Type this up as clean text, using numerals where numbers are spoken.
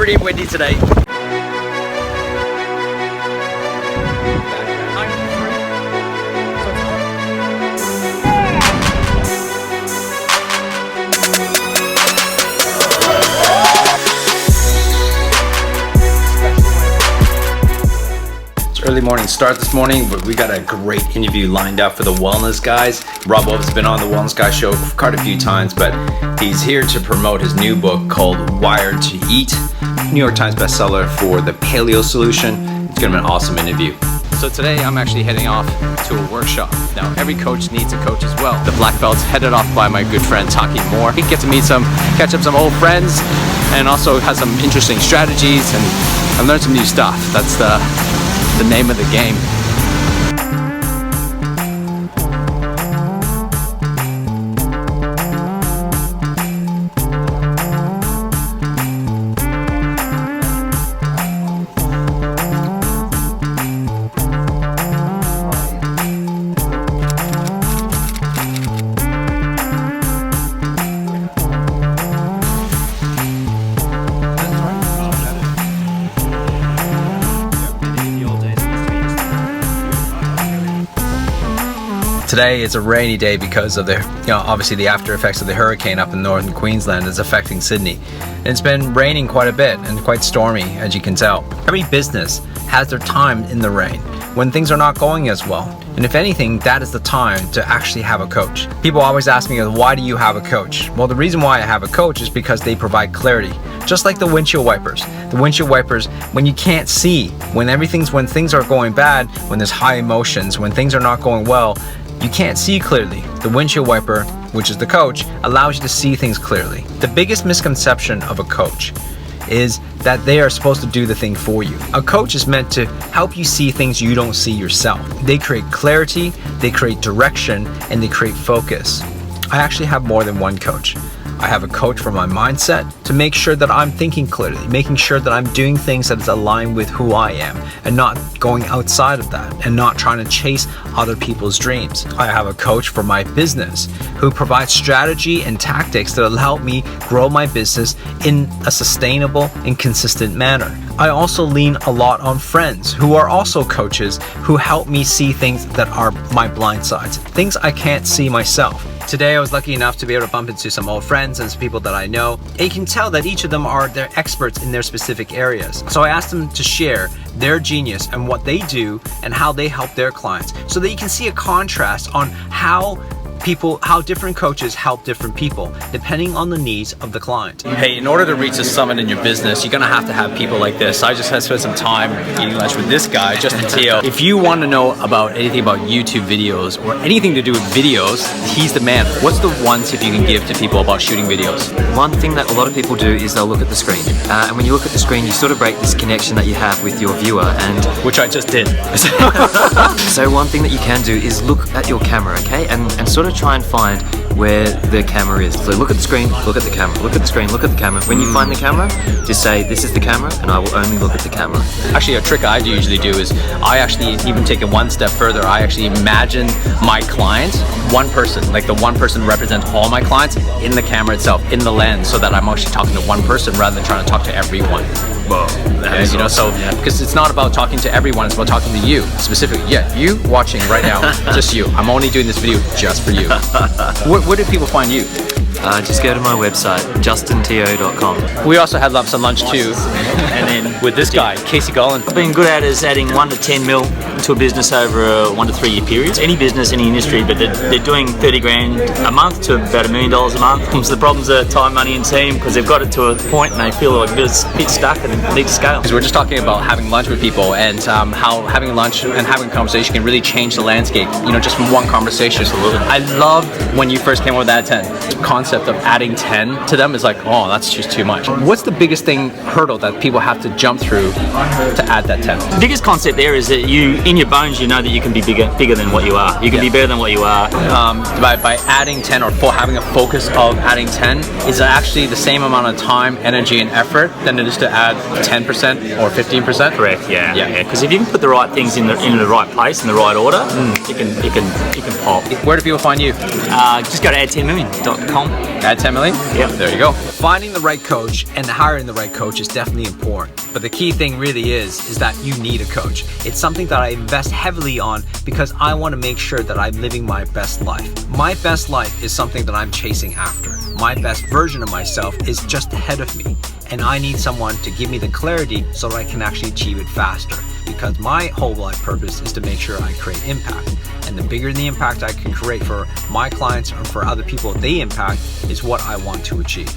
pretty windy today. Early morning start this morning, but we got a great interview lined up for the Wellness Guys. Rob Wolf's been on the Wellness Guys show quite a few times, but he's here to promote his new book called Wired to Eat, New York Times bestseller for the Paleo Solution. It's gonna be an awesome interview. So today I'm actually heading off to a workshop. Now every coach needs a coach as well. The black belt's headed off by my good friend Taki Moore. He gets to meet catch up some old friends, and also has some interesting strategies and learn some new stuff. That's the name of the game. Today is a rainy day because of obviously the after effects of the hurricane up in northern Queensland is affecting Sydney. And it's been raining quite a bit and quite stormy, as you can tell. Every business has their time in the rain when things are not going as well. And if anything, that is the time to actually have a coach. People always ask me, why do you have a coach? Well, the reason why I have a coach is because they provide clarity. Just like the windshield wipers. The windshield wipers, when you can't see, when things are going bad, when there's high emotions, when things are not going well, you can't see clearly. The windshield wiper, which is the coach, allows you to see things clearly. The biggest misconception of a coach is that they are supposed to do the thing for you. A coach is meant to help you see things you don't see yourself. They create clarity, they create direction, and they create focus. I actually have more than one coach. I have a coach for my mindset to make sure that I'm thinking clearly, making sure that I'm doing things that is aligned with who I am and not going outside of that and not trying to chase other people's dreams. I have a coach for my business who provides strategy and tactics that will help me grow my business in a sustainable and consistent manner. I also lean a lot on friends who are also coaches who help me see things that are my blind sides, things I can't see myself. Today I was lucky enough to be able to bump into some old friends and some people that I know. And you can tell that each of them they're experts in their specific areas. So I asked them to share their genius and what they do and how they help their clients so that you can see a contrast on how different coaches help different people depending on the needs of the client. Hey, in order to reach the summit in your business, you're gonna have to have people like this. I just had to spend some time eating lunch with this guy, Justin Teoh. If you want to know about anything about YouTube videos or anything to do with videos, he's the man. What's the one tip you can give to people about shooting videos? One thing that a lot of people do is they'll look at the screen. And when you look at the screen, you sort of break this connection that you have with your viewer. And which I just did. So one thing that you can do is look at your camera, okay? And sort of try and find where the camera is. So look at the screen, look at the camera, look at the screen, look at the camera. When you find the camera, just say, this is the camera, and I will only look at the camera. Actually, a trick I usually do is I actually even take it one step further. I actually imagine my client, one person, like the one person represents all my clients in the camera itself, in the lens, so that I'm actually talking to one person rather than trying to talk to everyone. Whoa, because it's not about talking to everyone, it's about talking to you specifically. Yeah, you watching right now, just you. I'm only doing this video just for you. Where do people find you? Just go to my website, JustinTeoh.com. We also had some lunch too, and then with this guy, Casey Gollan. I've been good at is adding 1 to 10 mil to a business over a 1 to 3 year period. Any business, any industry, but they're doing 30 grand a month to about $1 million a month. So the problems are time, money, and team, because they've got it to a point and they feel like a bit stuck and need to scale. Because we're just talking about having lunch with people and how having lunch and having a conversation can really change the landscape. Just from one conversation. Absolutely. I loved when you first came up with that 10 concept of adding 10 to them is like, oh, that's just too much. What's the biggest hurdle that people have to jump through to add that 10? The biggest concept there is that in your bones, you know that you can be bigger than what you are. You can be better than what you are. By adding 10 or having a focus of adding 10 is actually the same amount of time, energy, and effort than it is to add 10% or 15%. Correct. Yeah. Because if you can put the right things in the right place in the right order, it can pop. Where do people find you? Just go to add10million.com. At 10 million? Yep. There you go. Finding the right coach and hiring the right coach is definitely important. But the key thing really is that you need a coach. It's something that I invest heavily on because I want to make sure that I'm living my best life. My best life is something that I'm chasing after. My best version of myself is just ahead of me. And I need someone to give me the clarity so that I can actually achieve it faster. Because my whole life purpose is to make sure I create impact. And the bigger the impact I can create for my clients or for other people they impact is what I want to achieve.